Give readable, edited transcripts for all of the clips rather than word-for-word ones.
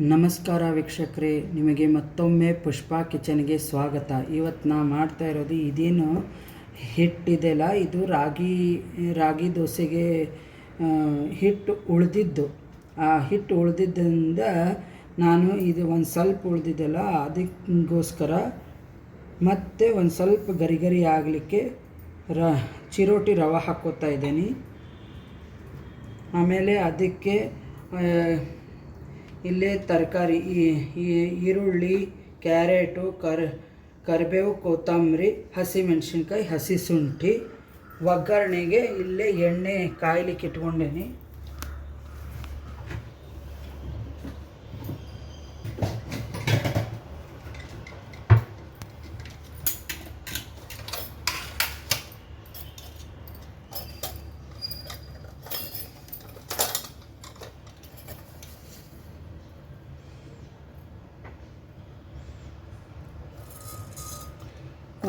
ನಮಸ್ಕಾರ ವೀಕ್ಷಕರೇ, ನಿಮಗೆ ಮತ್ತೊಮ್ಮೆ ಪುಷ್ಪಾ ಕಿಚನ್ಗೆ ಸ್ವಾಗತ. ಇವತ್ತು ನಾ ಮಾಡ್ತಾ ಇರೋದು ಇದೇನು ಹಿಟ್ಟಿದೆಲ್ಲ, ಇದು ರಾಗಿ ದೋಸೆಗೆ ಹಿಟ್ಟು ಉಳಿದಿದ್ದು. ಆ ಹಿಟ್ಟು ಉಳಿದಿದ್ದರಿಂದ ನಾನು ಇದು ಒಂದು ಸ್ವಲ್ಪ ಉಳಿದಿದ್ದೆಲ್ಲ ಅದಕ್ಕೋಸ್ಕರ ಮತ್ತು ಒಂದು ಸ್ವಲ್ಪ ಗರಿ ಆಗಲಿಕ್ಕೆ ಚಿರೋಟಿ ರವೆ ಹಾಕ್ಕೋತಾ ಇದ್ದೀನಿ. ಆಮೇಲೆ ಅದಕ್ಕೆ ಇಲ್ಲೇ ತರಕಾರಿ ಈರುಳ್ಳಿ, ಕ್ಯಾರೆಟು, ಕರಿಬೇವು, ಕೊತ್ತಂಬರಿ, ಹಸಿಮೆಣ್ಸಿನ್ಕಾಯಿ, ಹಸಿ ಶುಂಠಿ, ಒಗ್ಗರಣೆಗೆ ಇಲ್ಲೇ ಎಣ್ಣೆ ಕಾಯ್ಲಿಕ್ಕೆ ಇಟ್ಕೊಂಡೇನಿ.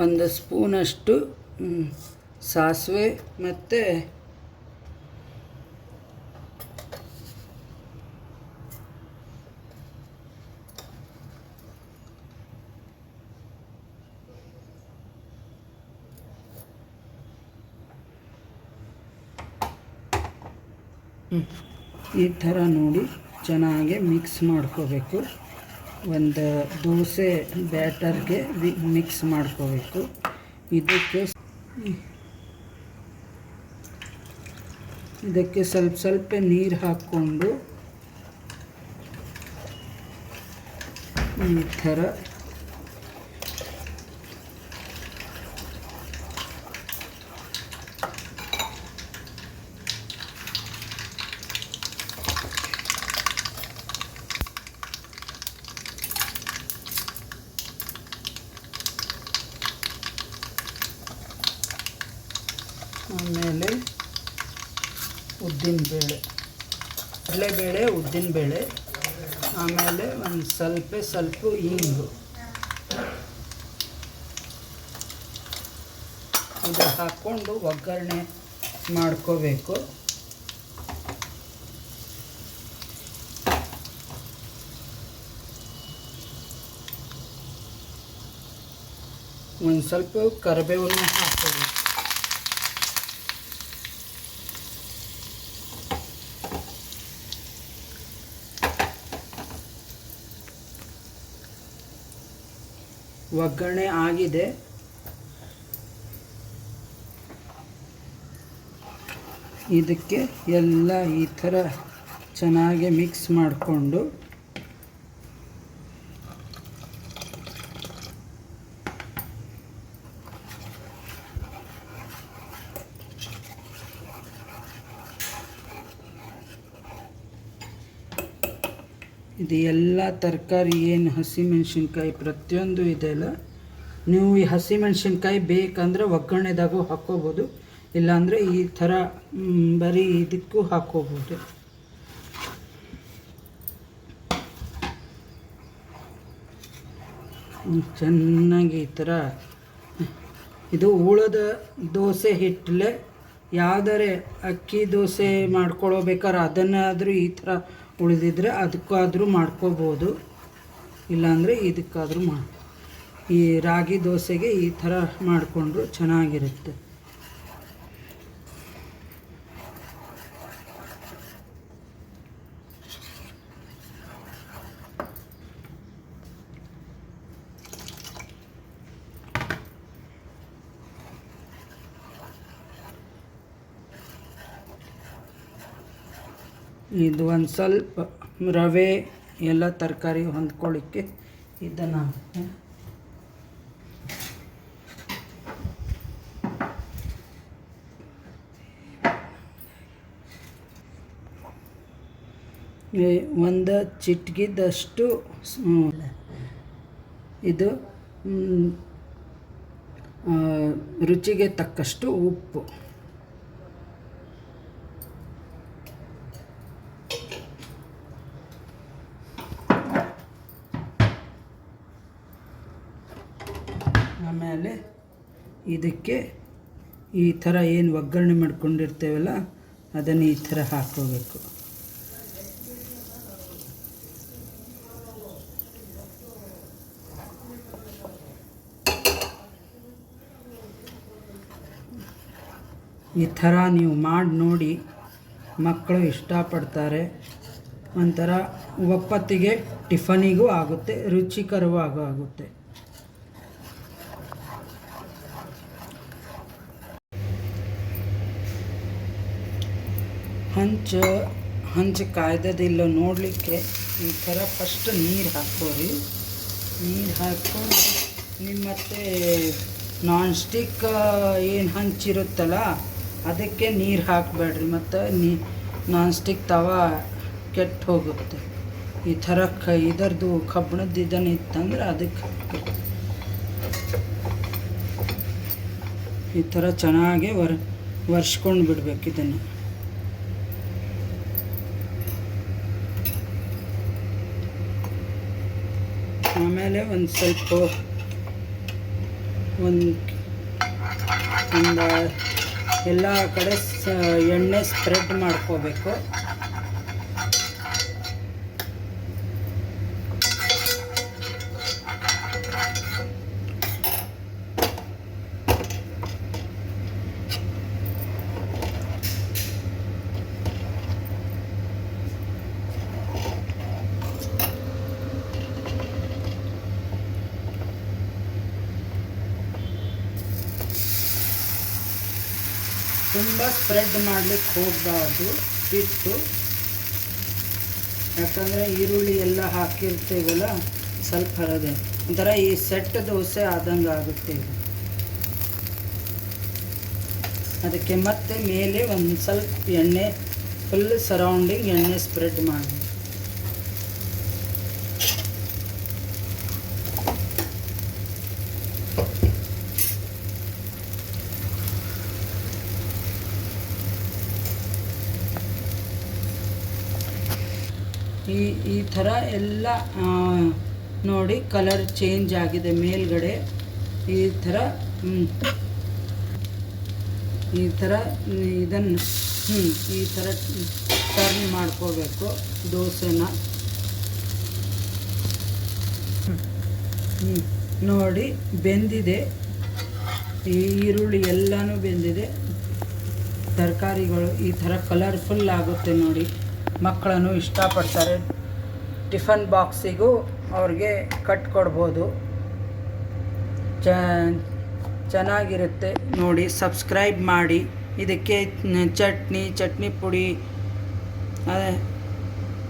ಒಂದು ಸ್ಪೂನಷ್ಟು ಸಾಸಿವೆ ಮತ್ತು ಈ ಥರ ನೋಡಿ ಚೆನ್ನಾಗಿ ಮಿಕ್ಸ್ ಮಾಡ್ಕೋಬೇಕು. ಒಂದು ದೋಸೆ ಬ್ಯಾಟರ್ಗೆ ಮಿಕ್ಸ್ ಮಾಡ್ಕೋಬೇಕು. ಇದಕ್ಕೆ ಸ್ವಲ್ಪ ನೀರು ಹಾಕ್ಕೊಂಡು ಈ ಥರ ಆಮೇಲೆ ಉದ್ದಿನಬೇಳೆ, ಕಡಲೆಬೇಳೆ, ಉದ್ದಿನಬೇಳೆ, ಆಮೇಲೆ ಒಂದು ಸ್ವಲ್ಪ ಇಂಗು ಇದು ಹಾಕ್ಕೊಂಡು ಒಗ್ಗರಣೆ ಮಾಡ್ಕೋಬೇಕು. ಒಂದು ಸ್ವಲ್ಪ ಕರಿಬೇವನ್ನು ಹಾಕ್ಕೋಬೇಕು. ಒಗ್ಗರಣೆ ಆಗಿದೆ. ಇದಕ್ಕೆ ಎಲ್ಲ ಈ ಥರ ಚೆನ್ನಾಗಿ ಮಿಕ್ಸ್ ಮಾಡಿಕೊಂಡು ಇದು ಎಲ್ಲ ತರಕಾರಿ ಏನು ಹಸಿಮೆಣ್ಸಿನ್ಕಾಯಿ ಪ್ರತಿಯೊಂದು ಇದೆಲ್ಲ, ನೀವು ಈ ಹಸಿಮೆಣ್ಸಿನ್ಕಾಯಿ ಬೇಕಂದರೆ ಒಗ್ಗರಣೆದಾಗೂ ಹಾಕ್ಕೋಬೋದು, ಇಲ್ಲಾಂದರೆ ಈ ಥರ ಬರೀ ಇದಕ್ಕೂ ಹಾಕ್ಕೋಬೋದು. ಚೆನ್ನಾಗಿ ಈ ಥರ ಇದು ಉಳಿದ ದೋಸೆ ಹಿಟ್ಟಲೆ ಯಾವುದಾರೆ ಅಕ್ಕಿ ದೋಸೆ ಮಾಡ್ಕೊಳ್ಬೇಕಾದ್ರೆ ಅದನ್ನಾದರೂ ಈ ಥರ ಉಳಿದಿದ್ರೆ ಅದಕ್ಕಾದರೂ ಮಾಡ್ಕೋಬೋದು, ಇಲ್ಲಾಂದರೆ ಇದಕ್ಕಾದರೂ ಈ ರಾಗಿ ದೋಸೆಗೆ ಈ ಥರ ಮಾಡಿಕೊಂಡ್ರು ಚೆನ್ನಾಗಿರುತ್ತೆ. ಇದು ಒಂದು ಸ್ವಲ್ಪ ರವೆ ಎಲ್ಲ ತರಕಾರಿ ಹೊಂದ್ಕೊಳ್ಳಿಕ್ಕೆ ಇದನ್ನು ಒಂದು ಚಿಟಿಕೆದಷ್ಟು ಇದು ರುಚಿಗೆ ತಕ್ಕಷ್ಟು ಉಪ್ಪು, ಆಮೇಲೆ ಇದಕ್ಕೆ ಈ ಥರ ಏನು ಒಗ್ಗರಣೆ ಮಾಡ್ಕೊಂಡಿರ್ತೇವಲ್ಲ ಅದನ್ನು ಈ ಥರ ಹಾಕ್ಕೋಬೇಕು. ಈ ಥರ ನೀವು ಮಾಡಿ ನೋಡಿ, ಮಕ್ಕಳು ಇಷ್ಟಪಡ್ತಾರೆ. ಒಂಥರ ಒಪ್ಪತ್ತಿಗೆ ಟಿಫನಿಗೂ ಆಗುತ್ತೆ, ರುಚಿಕರವಾಗೂ ಆಗುತ್ತೆ. ಹಂಚು ಕಾಯ್ದದಿಲ್ಲ ನೋಡಲಿಕ್ಕೆ. ಈ ಥರ ಫಸ್ಟ್ ನೀರು ಹಾಕ್ಕೋರಿ. ನೀರು ಹಾಕ್ಕೊಂಡು ನಿಮ್ಮ ಮತ್ತೆ ನಾನ್ ಸ್ಟಿಕ್ ಏನು ಹಂಚಿರುತ್ತಲ್ಲ ಅದಕ್ಕೆ ನೀರು ಹಾಕಬೇಡ್ರಿ, ಮತ್ತು ನಾನ್ ಸ್ಟಿಕ್ ತವಾ ಕೆಟ್ಟು ಹೋಗುತ್ತೆ. ಈ ಥರ ಇದರದ್ದು ಕಬ್ಬಿಣದ್ದು ಇದನ್ನು ಇತ್ತಂದ್ರೆ ಅದಕ್ಕೆ ಹಾಕಿ ಈ ಥರ ಚೆನ್ನಾಗಿ ಒರೆಸ್ಕೊಂಡು ಬಿಡ್ಬೇಕು ಇದನ್ನು. ಆಮೇಲೆ ಒಂದು ಸ್ವಲ್ಪ ಒಂದು ಎಲ್ಲ ಕಡೆ ಎಣ್ಣೆ ಸ್ಪ್ರೆಡ್ ಮಾಡ್ಕೋಬೇಕು. ತುಂಬ ಸ್ಪ್ರೆಡ್ ಮಾಡಲಿಕ್ಕೆ ಹೋಗಬಾರ್ದು ಹಿಟ್ಟು, ಯಾಕಂದರೆ ಈರುಳ್ಳಿ ಎಲ್ಲ ಹಾಕಿರ್ತೀವಲ್ಲ ಸ್ವಲ್ಪ ಹರದೆ ಒಂಥರ ಈ ಸೆಟ್ ದೋಸೆ ಆದಂಗೆ ಆಗುತ್ತೆ ಇದು. ಅದಕ್ಕೆ ಮತ್ತೆ ಮೇಲೆ ಒಂದು ಸ್ವಲ್ಪ ಎಣ್ಣೆ ಫುಲ್ ಸರೌಂಡಿಂಗ್ ಎಣ್ಣೆ ಸ್ಪ್ರೆಡ್ ಮಾಡಿ. ಈ ಥರ ಎಲ್ಲ ನೋಡಿ ಕಲರ್ ಚೇಂಜ್ ಆಗಿದೆ ಮೇಲ್ಗಡೆ. ಈ ಥರ ಇದನ್ನು ಈ ಥರ ಟರ್ನ್ ಮಾಡ್ಕೋಬೇಕು ದೋಸೆನ. ನೋಡಿ ಬೆಂದಿದೆ, ಈ ಈರುಳ್ಳಿ ಎಲ್ಲನೂ ಬೆಂದಿದೆ. ತರಕಾರಿಗಳು ಈ ಥರ ಕಲರ್ಫುಲ್ ಆಗುತ್ತೆ ನೋಡಿ, ಮಕ್ಕಳನ್ನು ಇಷ್ಟಪಡ್ತಾರೆ. ಟಿಫನ್ ಬಾಕ್ಸಿಗೂ ಅವ್ರಿಗೆ ಕಟ್ಕೊಡ್ಬೋದು, ಚೆನ್ನಾಗಿರುತ್ತೆ ನೋಡಿ. ಸಬ್ಸ್ಕ್ರೈಬ್ ಮಾಡಿ. ಇದಕ್ಕೆ ಚಟ್ನಿ ಪುಡಿ,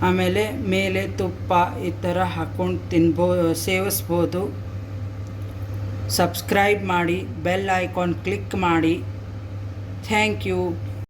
ಆಮೇಲೆ ಮೇಲೆ ತುಪ್ಪ ಈ ಥರ ಹಾಕ್ಕೊಂಡು ಸೇವಿಸ್ಬೋದು. ಸಬ್ಸ್ಕ್ರೈಬ್ ಮಾಡಿ, ಬೆಲ್ ಐಕಾನ್ ಕ್ಲಿಕ್ ಮಾಡಿ. Thank you.